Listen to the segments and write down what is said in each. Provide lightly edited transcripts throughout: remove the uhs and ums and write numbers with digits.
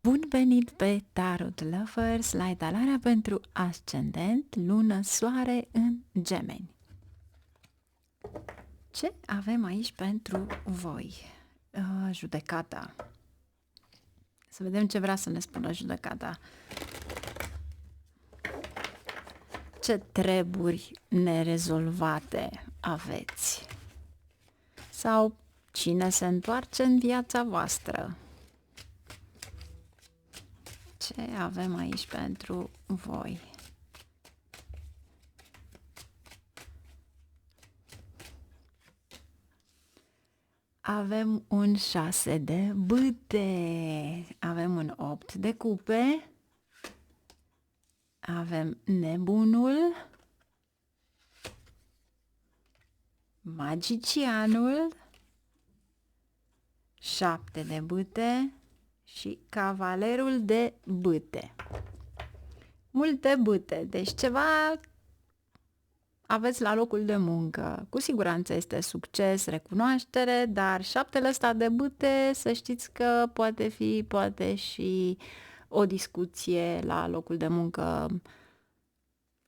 Bun venit pe Tarot Lovers la etalarea pentru ascendent, lună, soare în Gemeni. Ce avem aici pentru voi? Judecata. Să vedem ce vrea să ne spună judecata. Ce treburi nerezolvate aveți? Sau cine se întoarce în viața voastră? Ce avem aici pentru voi? Avem un 6 de bâte, avem un 8 de cupe, avem nebunul, magicianul, 7 de bâte și cavalerul de bâte. Multe bâte, deci ceva aveți la locul de muncă. Cu siguranță este succes, recunoaștere, dar 7-le ăsta de bâte, să știți că poate și o discuție la locul de muncă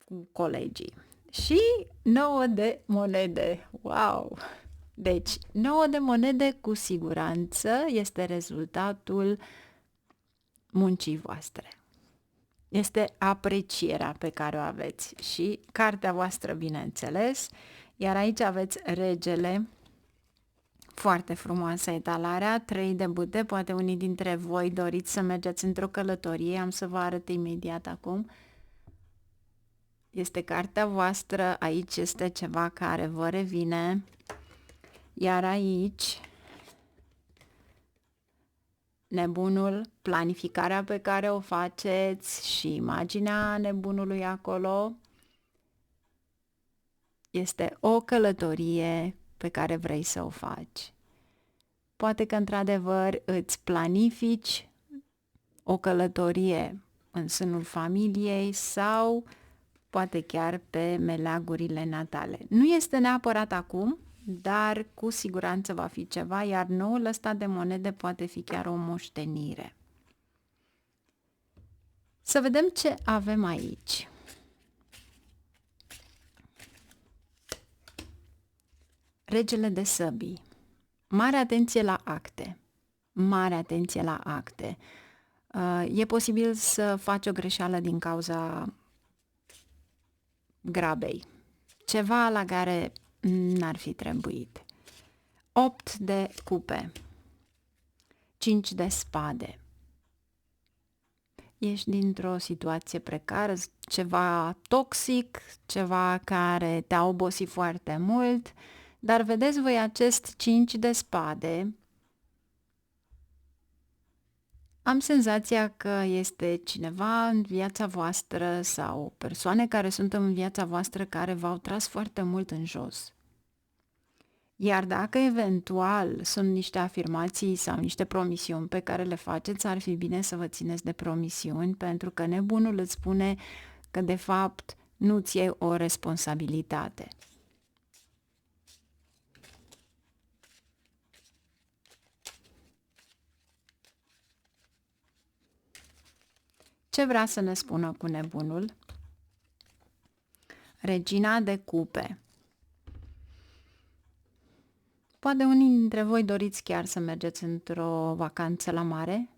cu colegii. Și 9 de monede. Wow! Deci, 9 de monede cu siguranță este rezultatul muncii voastre. Este aprecierea pe care o aveți și cartea voastră, bineînțeles, iar aici aveți regele, foarte frumoasă etalarea, 3 de bâte, poate unii dintre voi doriți să mergeți într-o călătorie, am să vă arăt imediat acum. Este cartea voastră, aici este ceva care vă revine, iar aici nebunul, planificarea pe care o faceți și imaginea nebunului acolo, este o călătorie pe care vrei să o faci. Poate că într-adevăr îți planifici o călătorie în sânul familiei sau poate chiar pe meleagurile natale. Nu este neapărat acum, dar cu siguranță va fi ceva, iar noul ăsta de monede poate fi chiar o moștenire. Să vedem ce avem aici. Regele de săbii. Mare atenție la acte. Mare atenție la acte. E posibil să faci o greșeală din cauza grabei. Ceva la care n-ar fi trebuit. 8 de cupe. 5 de spade. Ești dintr-o situație precară, ceva toxic, ceva care te-a obosit foarte mult, dar vedeți voi acest 5 de spade, am senzația că este cineva în viața voastră sau persoane care sunt în viața voastră care v-au tras foarte mult în jos. Iar dacă eventual sunt niște afirmații sau niște promisiuni pe care le faceți, ar fi bine să vă țineți de promisiuni, pentru că nebunul îți spune că de fapt nu-ți iei o responsabilitate. Ce vrea să ne spună cu nebunul? Regina de cupe. Poate unii dintre voi doriți chiar să mergeți într-o vacanță la mare,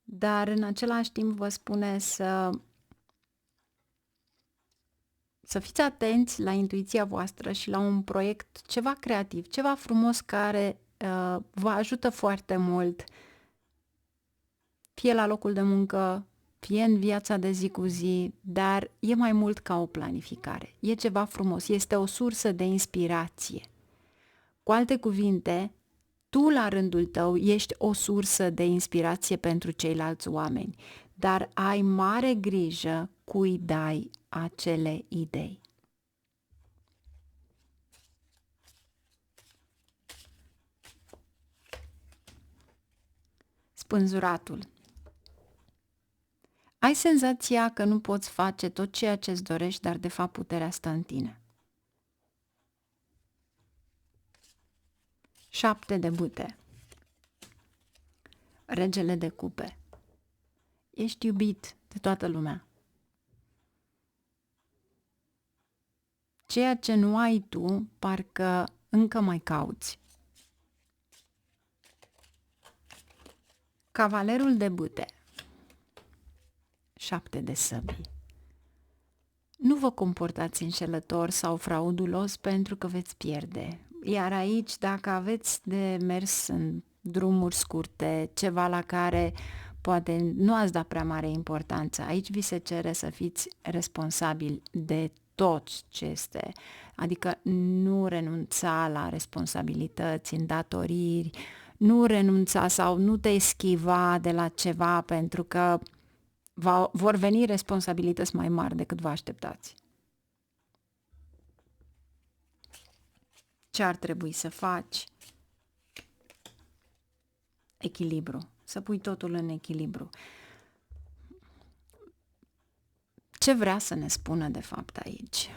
dar în același timp vă spune să fiți atenți la intuiția voastră și la un proiect, ceva creativ, ceva frumos care vă ajută foarte mult, fie la locul de muncă, fie în viața de zi cu zi, dar e mai mult ca o planificare. E ceva frumos, este o sursă de inspirație. Cu alte cuvinte, tu la rândul tău ești o sursă de inspirație pentru ceilalți oameni, dar ai mare grijă cui dai acele idei. Spânzuratul. Ai senzația că nu poți face tot ceea ce îți dorești, dar de fapt puterea stă în tine. 7 de bâte. Regele de cupe. Ești iubit de toată lumea. Ceea ce nu ai tu, parcă încă mai cauți. Cavalerul de bâte. 7 de săbii. Nu vă comportați înșelător sau fraudulos pentru că veți pierde. Iar aici, dacă aveți de mers în drumuri scurte, ceva la care poate nu ați dat prea mare importanță, aici vi se cere să fiți responsabili de tot ce este. Adică nu renunța la responsabilități, îndatoriri, nu renunța sau nu te eschiva de la ceva pentru că vor veni responsabilități mai mari decât vă așteptați. Ce ar trebui să faci? Echilibru. Să pui totul în echilibru. Ce vrea să ne spună de fapt aici?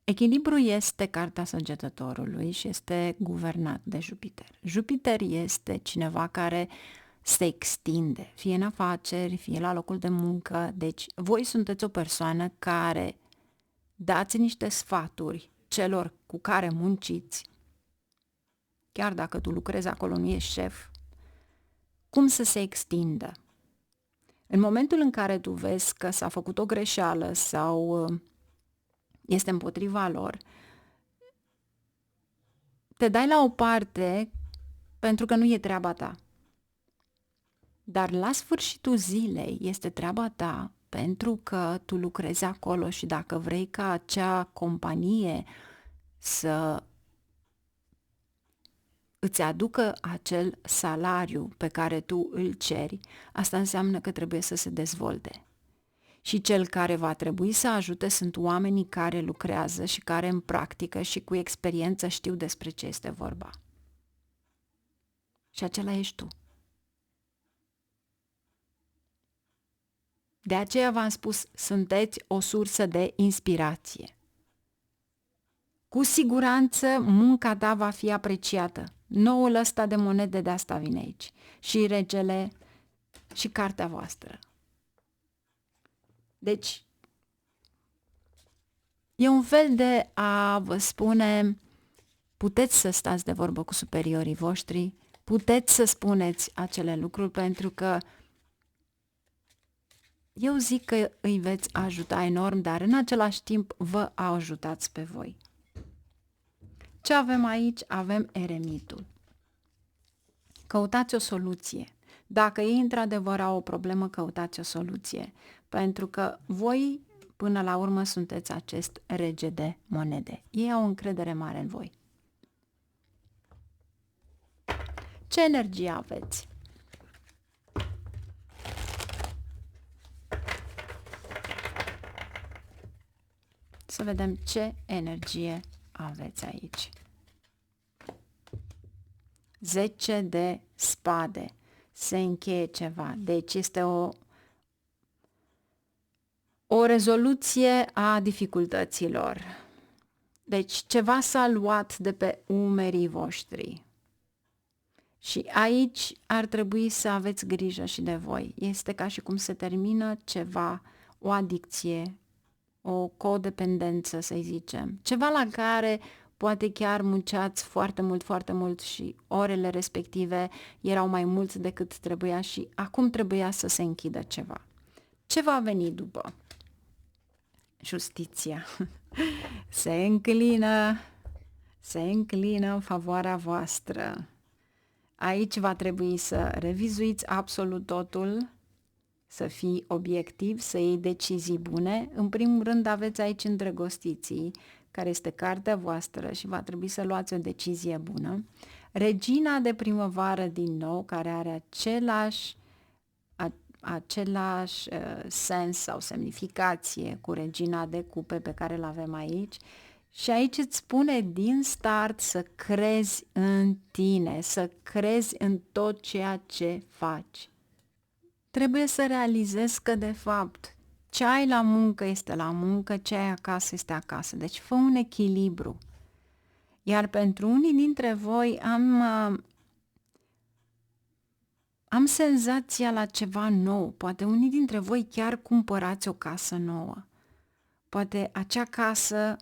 Echilibru este carta Săgetătorului și este guvernat de Jupiter. Jupiter este cineva care se extinde, fie în afaceri, fie la locul de muncă. Deci voi sunteți o persoană care dați niște sfaturi celor cu care munciți, chiar dacă tu lucrezi acolo, nu ești șef, cum să se extindă. În momentul în care tu vezi că s-a făcut o greșeală sau este împotriva lor, te dai la o parte pentru că nu e treaba ta. Dar la sfârșitul zilei este treaba ta pentru că tu lucrezi acolo și dacă vrei ca acea companie să îți aducă acel salariu pe care tu îl ceri, asta înseamnă că trebuie să se dezvolte. Și cel care va trebui să ajute sunt oamenii care lucrează și care în practică și cu experiență știu despre ce este vorba. Și acela ești tu. De aceea v-am spus, sunteți o sursă de inspirație. Cu siguranță munca ta va fi apreciată. Noul ăsta de monede de asta vine aici. Și regele și cartea voastră. Deci, e un fel de a vă spune, puteți să stați de vorbă cu superiorii voștri, puteți să spuneți acele lucruri pentru că eu zic că îi veți ajuta enorm, dar în același timp vă ajutați pe voi. Ce avem aici? Avem eremitul. Căutați o soluție. Dacă ei într-adevăr au o problemă, căutați o soluție. Pentru că voi, până la urmă, sunteți acest rege de monede. Ei au încredere mare în voi. Ce energie aveți? Să vedem ce energie aveți aici. 10 de spade. Se încheie ceva. Deci este o rezoluție a dificultăților. Deci ceva s-a luat de pe umerii voștri. Și aici ar trebui să aveți grijă și de voi. Este ca și cum se termină ceva, o adicție, o codependență, să zicem. Ceva la care poate chiar munceați foarte mult și orele respective erau mai mult decât trebuia și acum trebuia să se închidă ceva. Ce va veni după? Justiția. Se înclină în favoarea voastră. Aici va trebui să revizuiți absolut totul, să fii obiectiv, să iei decizii bune. În primul rând aveți aici îndrăgostiții, care este cartea voastră și va trebui să luați o decizie bună. Regina de primăvară din nou, care are același sens sau semnificație cu regina de cupe pe care îl avem aici. Și aici îți spune din start să crezi în tine, să crezi în tot ceea ce faci. Trebuie să realizezi că, de fapt, ce ai la muncă este la muncă, ce ai acasă este acasă. Deci fă un echilibru. Iar pentru unii dintre voi Am senzația la ceva nou. Poate unii dintre voi chiar cumpărați o casă nouă. Poate acea casă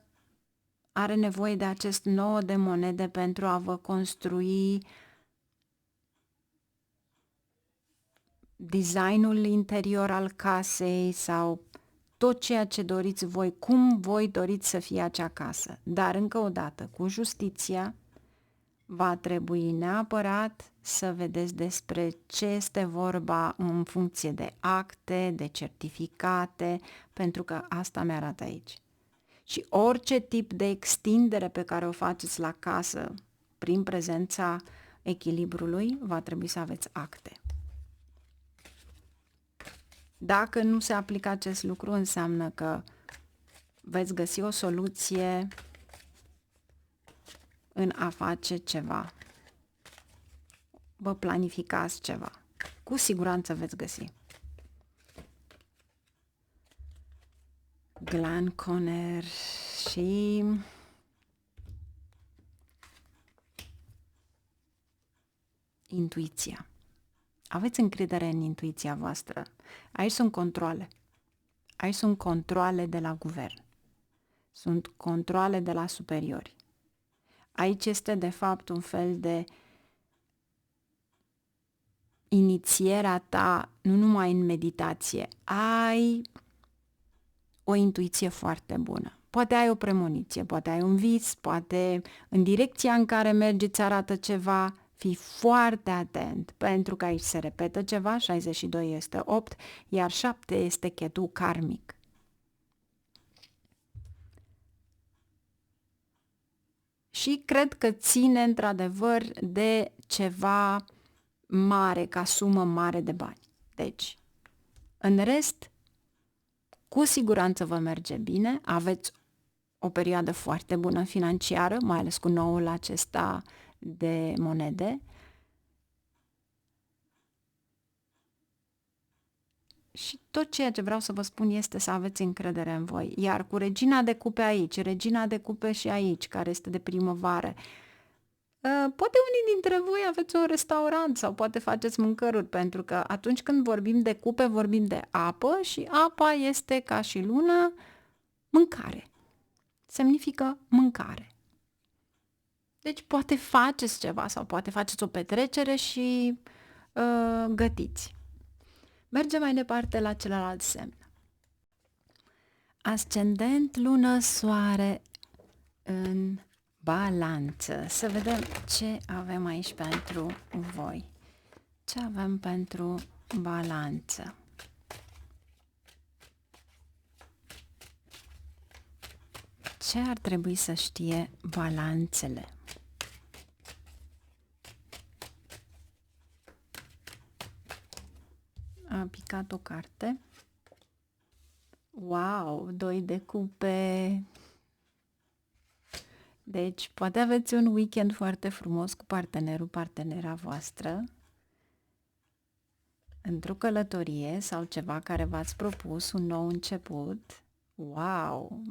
are nevoie de acest 9 de monede pentru a vă construi designul interior al casei sau tot ceea ce doriți voi, cum voi doriți să fie acea casă. Dar încă o dată, cu justiția, va trebui neapărat să vedeți despre ce este vorba în funcție de acte, de certificate, pentru că asta mi-arată aici. Și orice tip de extindere pe care o faceți la casă prin prezența echilibrului, va trebui să aveți acte. Dacă nu se aplică acest lucru, înseamnă că veți găsi o soluție în a face ceva. Vă planificați ceva. Cu siguranță veți găsi. Glan Conner și intuiția. Aveți încredere în intuiția voastră. Aici sunt controle. Aici sunt controle de la guvern. Sunt controle de la superiori. Aici este de fapt un fel de inițierea ta, nu numai în meditație. Ai o intuiție foarte bună. Poate ai o premoniție, poate ai un vis, poate în direcția în care mergi îți arată ceva. Fii foarte atent, pentru că aici se repetă ceva, 62 este 8, iar 7 este chetu karmic. Și cred că ține într-adevăr de ceva mare, ca sumă mare de bani. Deci, în rest, cu siguranță vă merge bine, aveți o perioadă foarte bună financiară, mai ales cu noul acesta de monede. Și tot ceea ce vreau să vă spun este să aveți încredere în voi. Iar cu regina de cupe aici, regina de cupe și aici, care este de primăvară, poate unii dintre voi aveți un restaurant sau poate faceți mâncăruri, pentru că atunci când vorbim de cupe, vorbim de apă și apa este ca și lună mâncare. Semnifică mâncare. Deci poate faceți ceva sau poate faceți o petrecere și gătiți. Mergem mai departe la celălalt semn. Ascendent, lună, soare în balanță. Să vedem ce avem aici pentru voi. Ce avem pentru balanță? Ce ar trebui să știe balanțele? A picat o carte. Wow, 2 de cupe. Deci, poate aveți un weekend foarte frumos cu partenerul, partenera voastră, într-o călătorie sau ceva care v-ați propus, un nou început. Wow!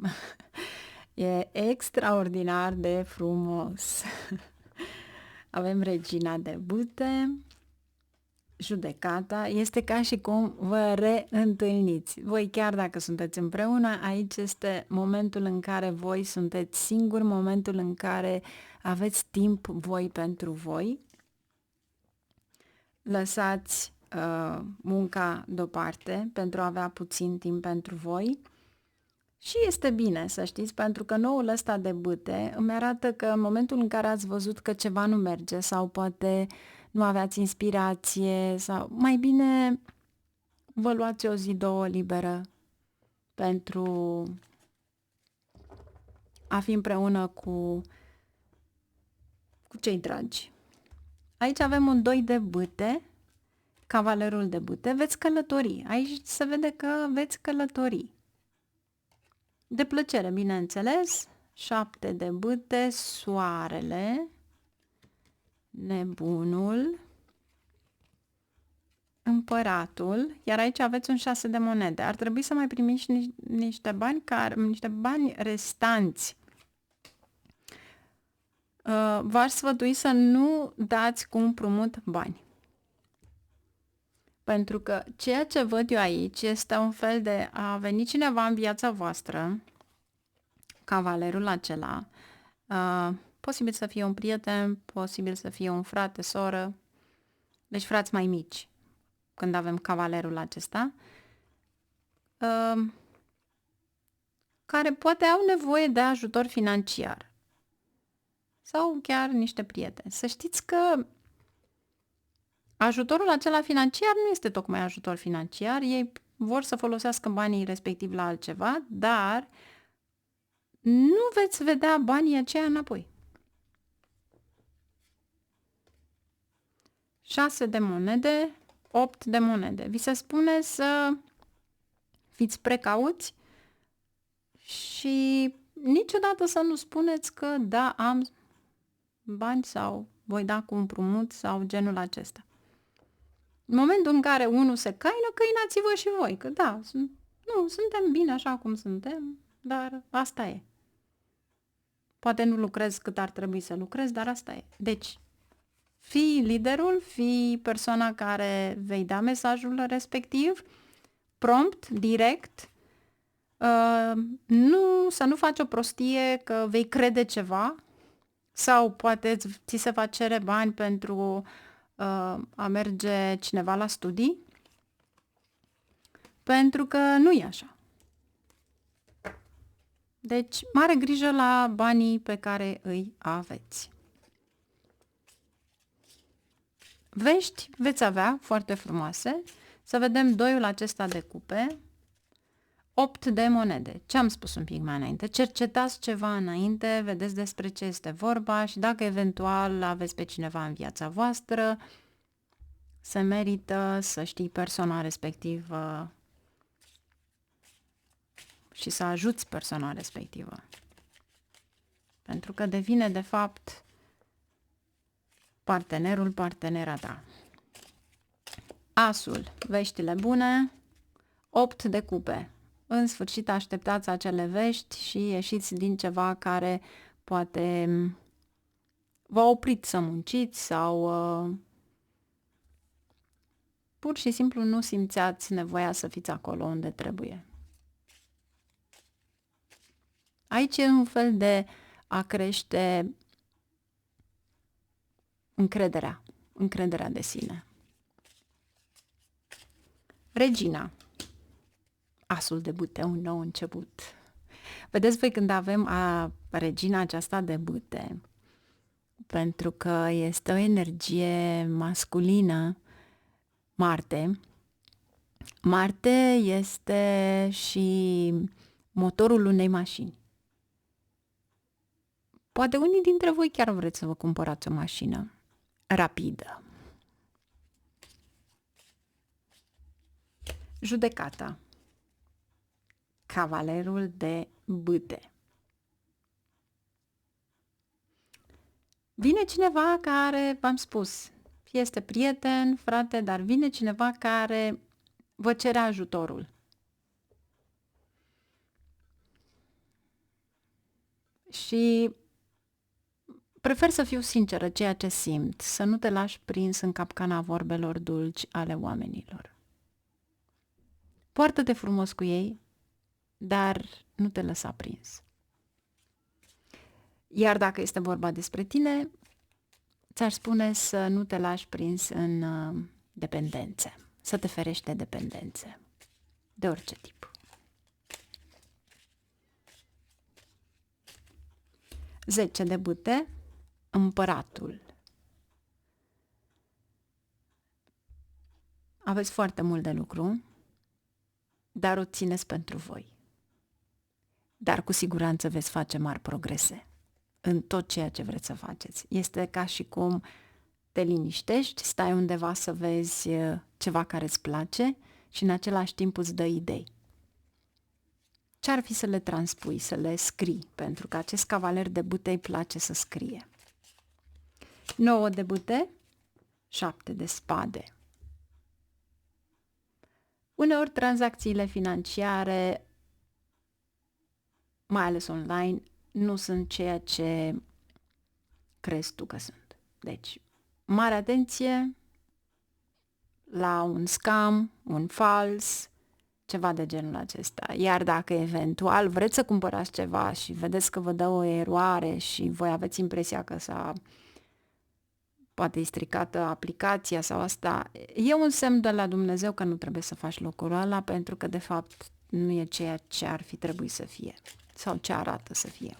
E extraordinar de frumos. Avem regina de bâte, judecata, este ca și cum vă reîntâlniți. Voi chiar dacă sunteți împreună, aici este momentul în care voi sunteți singuri, momentul în care aveți timp voi pentru voi. Lăsați munca deoparte pentru a avea puțin timp pentru voi. Și este bine să știți, pentru că noul ăsta de bâte îmi arată că în momentul în care ați văzut că ceva nu merge sau poate nu aveați inspirație sau mai bine vă luați o zi, două liberă pentru a fi împreună cu cei dragi. Aici avem un 2 de bâte, cavalerul de bâte, veți călători. Aici se vede că veți călători. De plăcere, bineînțeles, 7 de bâte, soarele, nebunul, împăratul, iar aici aveți un 6 de monede. Ar trebui să mai primiți niște bani restanți. V-aș sfătui să nu dați cu împrumut bani. Pentru că ceea ce văd eu aici este un fel de a venit cineva în viața voastră, cavalerul acela, posibil să fie un prieten, posibil să fie un frate, soră, deci frați mai mici, când avem cavalerul acesta, care poate au nevoie de ajutor financiar sau chiar niște prieteni. Să știți că ajutorul acela financiar nu este tocmai ajutor financiar, ei vor să folosească banii respectiv la altceva, dar nu veți vedea banii aceia înapoi. 6 de monede, 8 de monede. Vi se spune să fiți precauți și niciodată să nu spuneți că da, am bani sau voi da cu împrumut sau genul acesta. În momentul în care unul se caină, căinați-vă și voi, că da, nu, suntem bine așa cum suntem, dar asta e. Poate nu lucrez cât ar trebui să lucrez, dar asta e. Deci, fii liderul, fii persoana care vei da mesajul respectiv, prompt, direct, să nu faci o prostie că vei crede ceva sau poate ți se va cere bani pentru a merge cineva la studii, pentru că nu e așa. Deci, mare grijă la banii pe care îi aveți. Vești veți avea foarte frumoase. Să vedem doiul acesta de cupe. 8 de monede. Ce am spus un pic mai înainte? Cercetați ceva înainte, vedeți despre ce este vorba și dacă eventual aveți pe cineva în viața voastră, se merită să știi persoana respectivă și să ajuți persoana respectivă. Pentru că devine, de fapt, partenerul, partenera ta. Asul, veștile bune, 8 de cupe. În sfârșit așteptați acele vești și ieșiți din ceva care poate v-a oprit să munciți sau pur și simplu nu simțeați nevoia să fiți acolo unde trebuie. Aici e un fel de a crește încrederea de sine. Regina, asul de bâte, un nou început. Vedeți voi când avem regina aceasta de bâte, pentru că este o energie masculină, Marte este și motorul unei mașini. Poate unii dintre voi chiar vreți să vă cumpărați o mașină rapidă. Judecata. Cavalerul de bâte. Vine cineva care, v-am spus, este prieten, frate, dar vine cineva care vă cere ajutorul. Și prefer să fiu sinceră ceea ce simt, să nu te lași prins în capcana vorbelor dulci ale oamenilor. Poartă-te frumos cu ei, dar nu te lăsa prins. Iar dacă este vorba despre tine, ți-ar spune să nu te lași prins în dependențe, să te ferești de dependențe, de orice tip. 10 de bâte, împăratul. Aveți foarte mult de lucru, dar o țineți pentru voi. Dar cu siguranță veți face mari progrese în tot ceea ce vreți să faceți. Este ca și cum te liniștești, stai undeva să vezi ceva care îți place și în același timp îți dă idei. Ce-ar fi să le transpui, să le scrii? Pentru că acest cavaler de bâte îi place să scrie. 9 de bâte, 7 de spade. Uneori tranzacțiile financiare, mai ales online, nu sunt ceea ce crezi tu că sunt. Deci, mare atenție la un scam, un fals, ceva de genul acesta. Iar dacă eventual vreți să cumpărați ceva și vedeți că vă dă o eroare și voi aveți impresia că poate e stricată aplicația sau asta, e un semn de la Dumnezeu că nu trebuie să faci lucrul ăla, pentru că de fapt nu e ceea ce ar fi trebuit să fie sau ce arată să fie.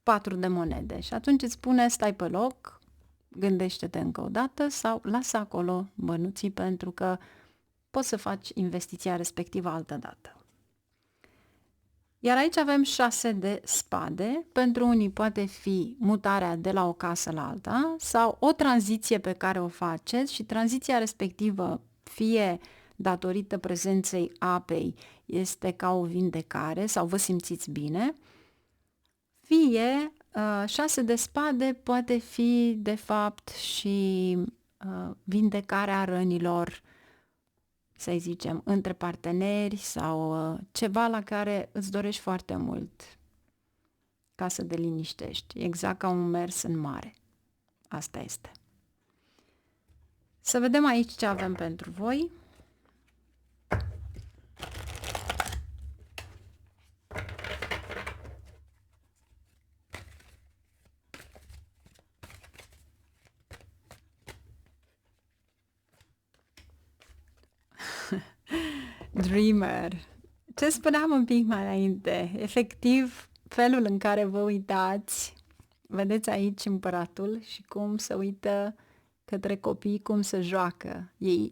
4 de monede și atunci îți spune stai pe loc, gândește-te încă o dată sau lasă acolo bănuții, pentru că poți să faci investiția respectivă altă dată. Iar aici avem 6 de spade. Pentru unii poate fi mutarea de la o casă la alta sau o tranziție pe care o faceți și tranziția respectivă, fie datorită prezenței apei, este ca o vindecare sau vă simțiți bine, fie 6 de spade poate fi de fapt și vindecarea rănilor, să zicem, între parteneri sau ceva la care îți dorești foarte mult ca să te liniștești, exact ca un mers în mare. Asta este. Să vedem aici ce avem pentru voi. Dreamer. Ce spuneam un pic mai înainte, efectiv, felul în care vă uitați, vedeți aici împăratul și cum se uită către copii, cum se joacă.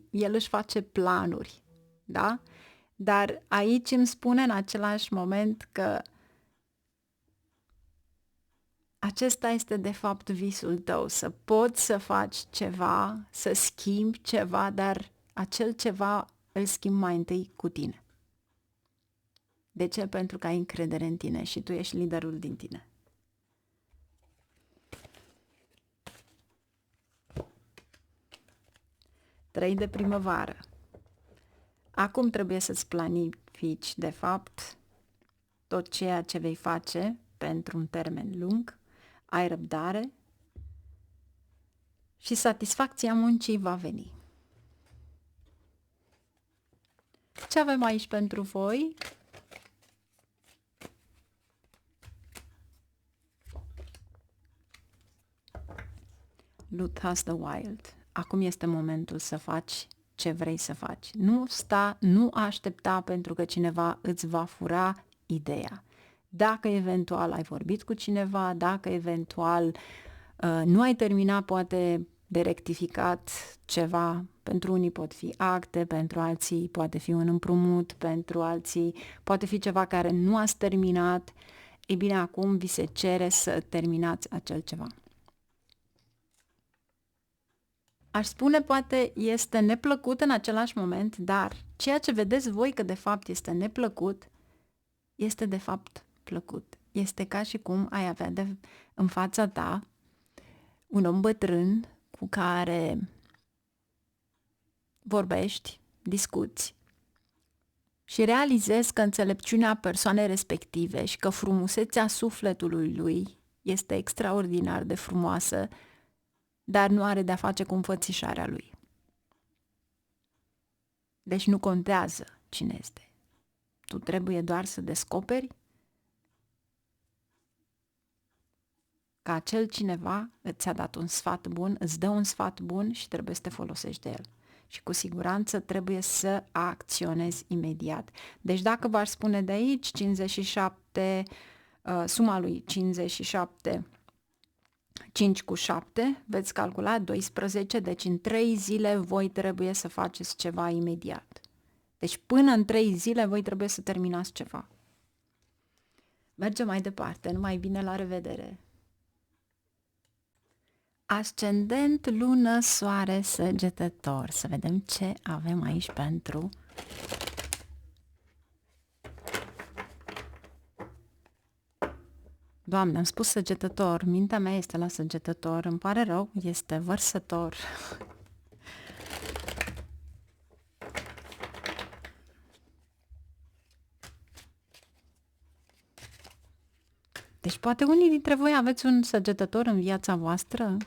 El își face planuri, da? Dar aici îmi spune în același moment că acesta este de fapt visul tău, să poți să faci ceva, să schimbi ceva, dar acel ceva îl schimbi mai întâi cu tine. De ce? Pentru că ai încredere în tine și tu ești liderul din tine. Trei de primăvară. Acum trebuie să-ți planifici, de fapt, tot ceea ce vei face pentru un termen lung, ai răbdare și satisfacția muncii va veni. Ce avem aici pentru voi? Luth has the wild. Acum este momentul să faci ce vrei să faci. Nu aștepta pentru că cineva îți va fura ideea. Dacă eventual ai vorbit cu cineva, dacă eventual nu ai terminat poate de rectificat ceva, pentru unii pot fi acte, pentru alții poate fi un împrumut, pentru alții poate fi ceva care nu ați terminat, e bine, acum vi se cere să terminați acel ceva. Aș spune, poate este neplăcut în același moment, dar ceea ce vedeți voi că de fapt este neplăcut, este de fapt plăcut. Este ca și cum ai avea în fața ta un om bătrân cu care vorbești, discuți și realizezi că înțelepciunea persoanei respective și că frumusețea sufletului lui este extraordinar de frumoasă, dar nu are de-a face cu înfățișarea lui. Deci nu contează cine este. Tu trebuie doar să descoperi că acel cineva ți-a dat un sfat bun, îți dă un sfat bun și trebuie să te folosești de el. Și cu siguranță trebuie să acționezi imediat. Deci dacă v-aș spune de aici 57, suma lui 57, 5 cu 7, veți calcula 12, deci în 3 zile voi trebuie să faceți ceva imediat. Deci până în 3 zile voi trebuie să terminați ceva. Mergem mai departe, numai bine, la revedere! Ascendent, lună, soare, săgetător. Să vedem ce avem aici pentru Doamne, am spus săgetător, mintea mea este la săgetător, îmi pare rău, este vărsător. Deci poate unii dintre voi aveți un săgetător în viața voastră?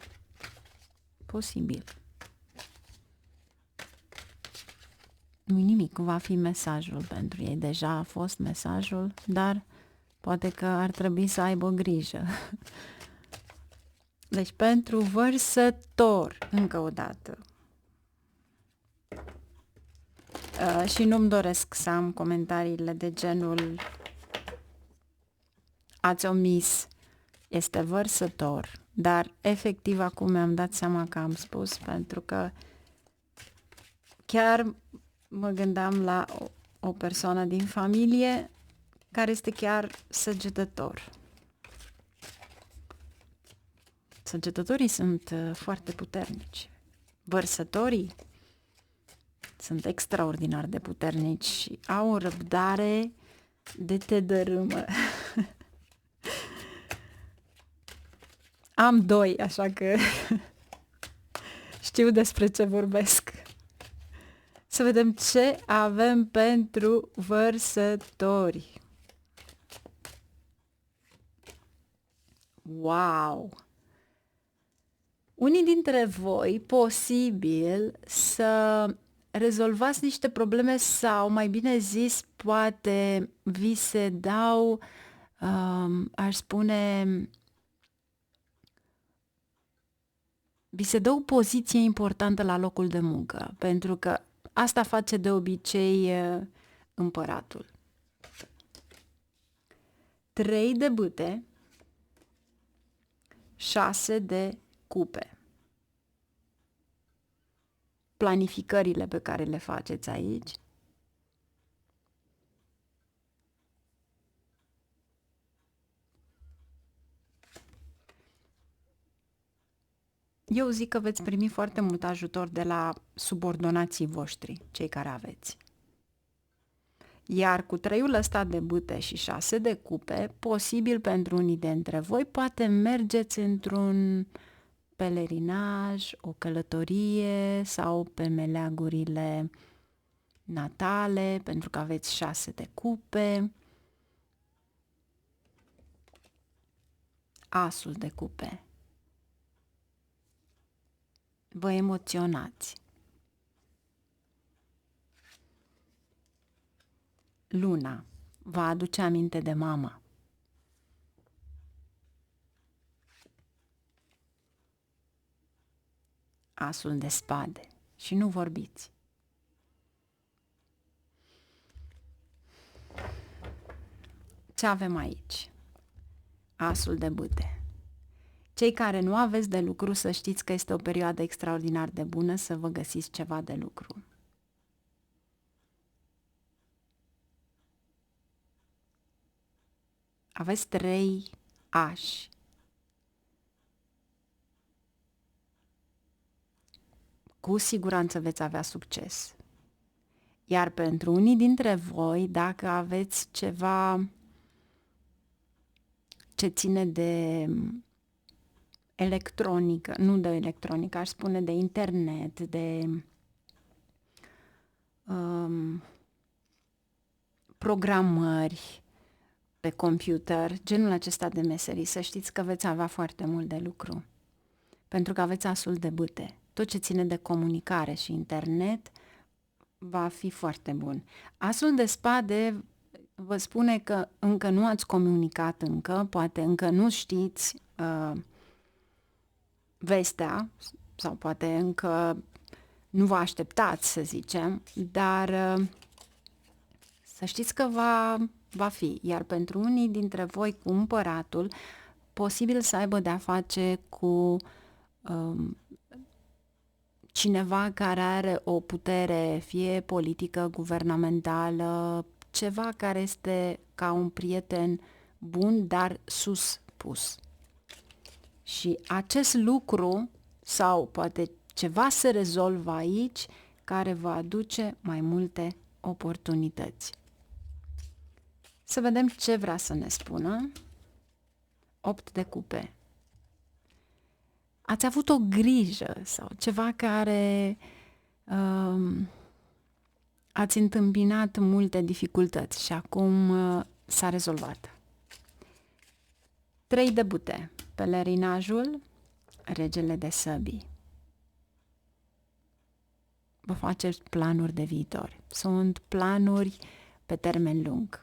Posibil. Nu-i nimic, va fi mesajul pentru ei. Deja a fost mesajul, dar poate că ar trebui să aibă grijă. Deci pentru vărsător, încă o dată. Și nu-mi doresc să am comentariile de genul ați omis, este vărsător, dar efectiv acum mi-am dat seama că am spus, pentru că chiar mă gândeam la o persoană din familie care este chiar săgetător. Săgetătorii sunt foarte puternici. Vărsătorii sunt extraordinar de puternici și au o răbdare de te dărâmă. Am doi, așa că știu despre ce vorbesc. Să vedem ce avem pentru vărsători. Wow! Unii dintre voi, posibil, să rezolvați niște probleme sau, mai bine zis, poate vi se dau, aș spune, vi se dă o poziție importantă la locul de muncă, pentru că asta face de obicei împăratul. 3 de bâte, 6 de cupe. Planificările pe care le faceți aici. Eu zic că veți primi foarte mult ajutor de la subordonații voștri, cei care aveți. Iar cu 3-ul ăsta de bâte și 6 de cupe, posibil pentru unii dintre voi, poate mergeți într-un pelerinaj, o călătorie sau pe meleagurile natale, pentru că aveți 6 de cupe. Asul de cupe. Vă emoționați. Luna vă aduce aminte de mama. Asul de spade. Și nu vorbiți. Ce avem aici? Asul de bâte. Cei care nu aveți de lucru, să știți că este o perioadă extraordinar de bună să vă găsiți ceva de lucru. Aveți 3 ași. Cu siguranță veți avea succes. Iar pentru unii dintre voi, dacă aveți ceva ce ține de electronică, nu de electronică, aș spune de internet, de programări pe computer, genul acesta de meserii, să știți că veți avea foarte mult de lucru. Pentru că aveți asul de bâte. Tot ce ține de comunicare și internet va fi foarte bun. Asul de spade vă spune că încă nu ați comunicat încă, poate încă nu știți vestea sau poate încă nu vă așteptați, să zicem, dar să știți că va fi. Iar pentru unii dintre voi cu împăratul, posibil să aibă de-a face cu cineva care are o putere, fie politică, guvernamentală, ceva care este ca un prieten bun, dar suspus. Și acest lucru, sau poate ceva se rezolvă aici, care va aduce mai multe oportunități. Să vedem ce vrea să ne spună. 8 de cupe. Ați avut o grijă sau ceva care ați întâmpinat multe dificultăți și acum s-a rezolvat. 3 de bâte. Pelerinajul, regele de săbii. vă faceți planuri de viitor. Sunt planuri pe termen lung.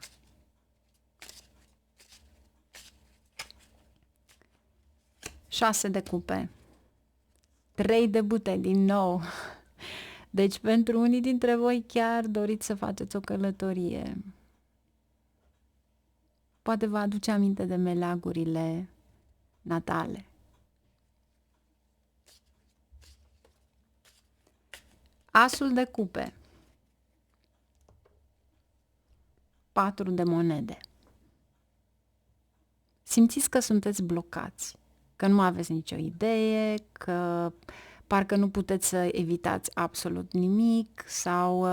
Șase de cupe. 3 de bute din nou. Deci pentru unii dintre voi chiar doriți să faceți o călătorie. Poate vă aduce aminte de meleagurile natale. Asul de cupe. 4 de monede. Simțiți că sunteți blocați, că nu aveți nicio idee, că parcă nu puteți să evitați absolut nimic sau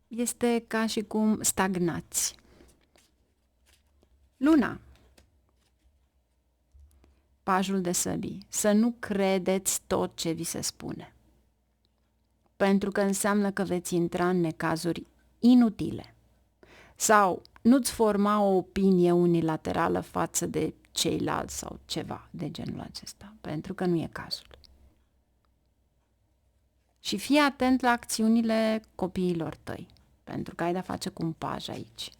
este ca și cum stagnați. Luna. Pajul de săbii. Să nu credeți tot ce vi se spune. Pentru că înseamnă că veți intra în necazuri inutile. Sau nu-ți forma o opinie unilaterală față de ceilalți sau ceva de genul acesta. Pentru că nu e cazul. Și fii atent la acțiunile copiilor tăi. Pentru că ai de-a face cu un paj aici.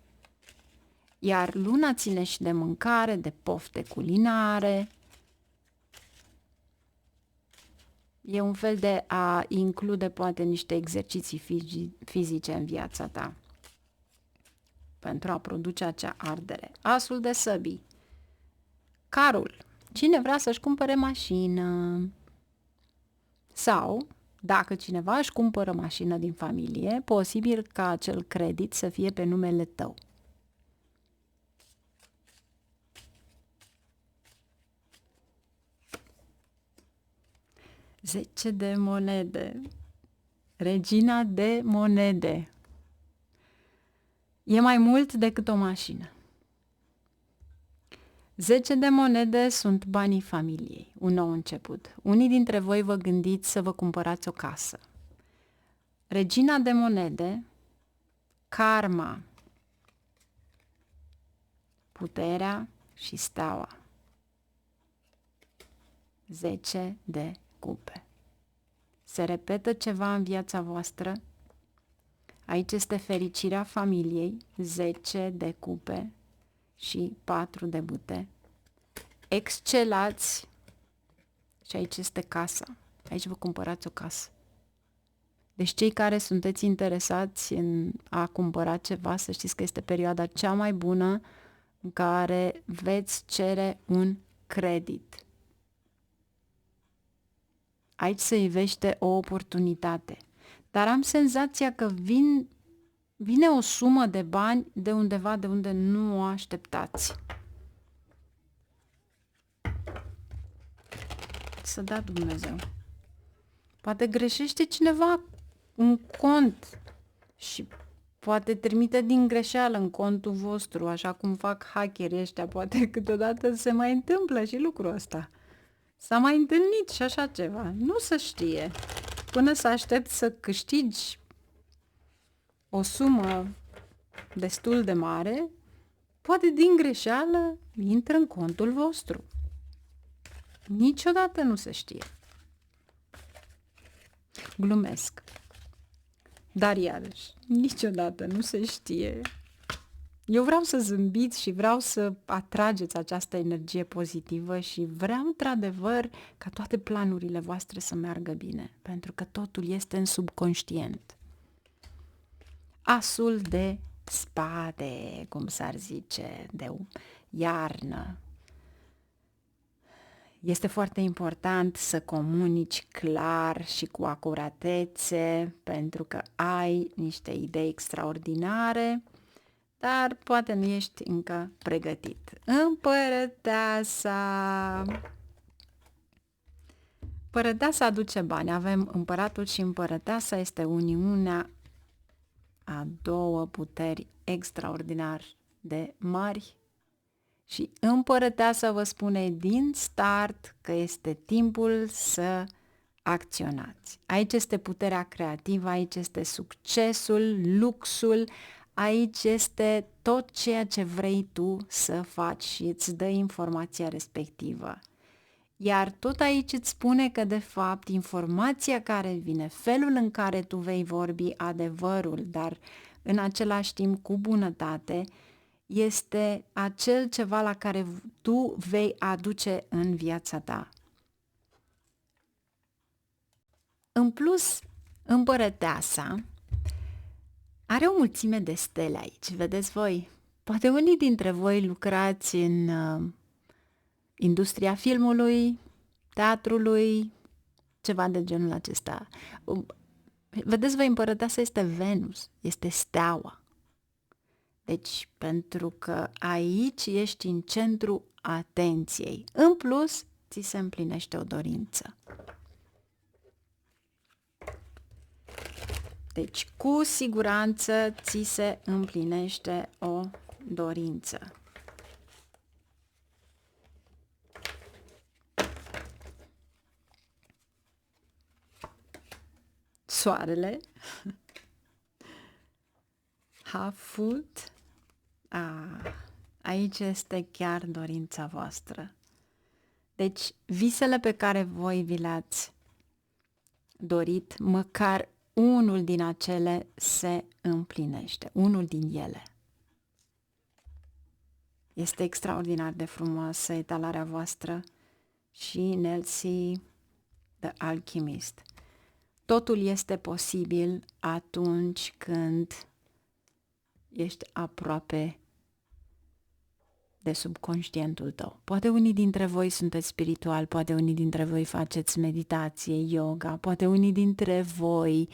Iar luna ține și de mâncare, de pofte culinare. E un fel de a include poate niște exerciții fizice în viața ta. Pentru a produce acea ardere. Asul de săbii. Carul. Cine vrea să-și cumpere mașină? Sau, dacă cineva își cumpără mașină din familie, posibil ca acel credit să fie pe numele tău. Zece de monede. Regina de monede. E mai mult decât o mașină. 10 de monede sunt banii familiei, un nou început. Unii dintre voi vă gândiți să vă cumpărați o casă. Regina de monede, karma, puterea și steaua. 10 de cupe. Se repetă ceva în viața voastră? Aici este fericirea familiei, 10 de cupe și 4 de bute. Excelați și aici este casa. Aici vă cumpărați o casă. Deci cei care sunteți interesați în a cumpăra ceva, să știți că este perioada cea mai bună în care veți cere un credit. Aici se ivește o oportunitate. Dar am senzația că vine o sumă de bani de undeva de unde nu o așteptați. Să dea Dumnezeu. Poate greșește cineva un cont și poate trimite din greșeală în contul vostru, așa cum fac hackerii ăștia. Poate câteodată se mai întâmplă și lucrul ăsta. S-a mai întâlnit și așa ceva. Nu se știe. Până să aștepți să câștigi o sumă destul de mare, poate din greșeală intră în contul vostru. Niciodată nu se știe. Glumesc. Dar iarăși, niciodată nu se știe. Eu vreau să zâmbiți și vreau să atrageți această energie pozitivă și vreau într-adevăr ca toate planurile voastre să meargă bine, pentru că totul este în subconștient. Asul de spade, cum s-ar zice, de iarnă. Este foarte important să comunici clar și cu acuratețe, pentru că ai niște idei extraordinare, dar poate nu ești încă pregătit. Împărăteasa. Împărăteasa aduce bani. Avem împăratul și împărăteasa, este uniunea a două puteri extraordinar de mari. Și împărăteasa vă spune din start că este timpul să acționați. Aici este puterea creativă, aici este succesul, luxul, aici este tot ceea ce vrei tu să faci și îți dă informația respectivă. Iar tot aici îți spune că, de fapt, informația care vine, felul în care tu vei vorbi adevărul, dar în același timp cu bunătate, este acel ceva la care tu vei aduce în viața ta. În plus, împărăteasa are o mulțime de stele aici, vedeți voi? Poate unii dintre voi lucrați în industria filmului, teatrului, ceva de genul acesta. Vedeți voi, împărăteasa este Venus, este steaua. Deci, pentru că aici ești în centru atenției. În plus, ți se împlinește o dorință. Deci, cu siguranță, ți se împlinește o dorință. Soarele. Hafut. Aici este chiar dorința voastră. Deci, visele pe care voi vi le-ați dorit, măcar unul din acele se împlinește, unul din ele. Este extraordinar de frumoasă etalarea voastră și Nelsie, The Alchemist. Totul este posibil atunci când ești aproape de subconștientul tău. Poate unii dintre voi sunteți spiritual, poate unii dintre voi faceți meditație, yoga, poate unii dintre voi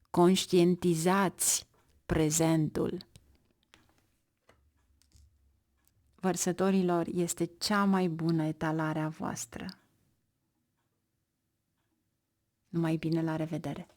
conștientizați prezentul. Vărsătorilor, este cea mai bună etalare a voastră. Numai bine, la revedere!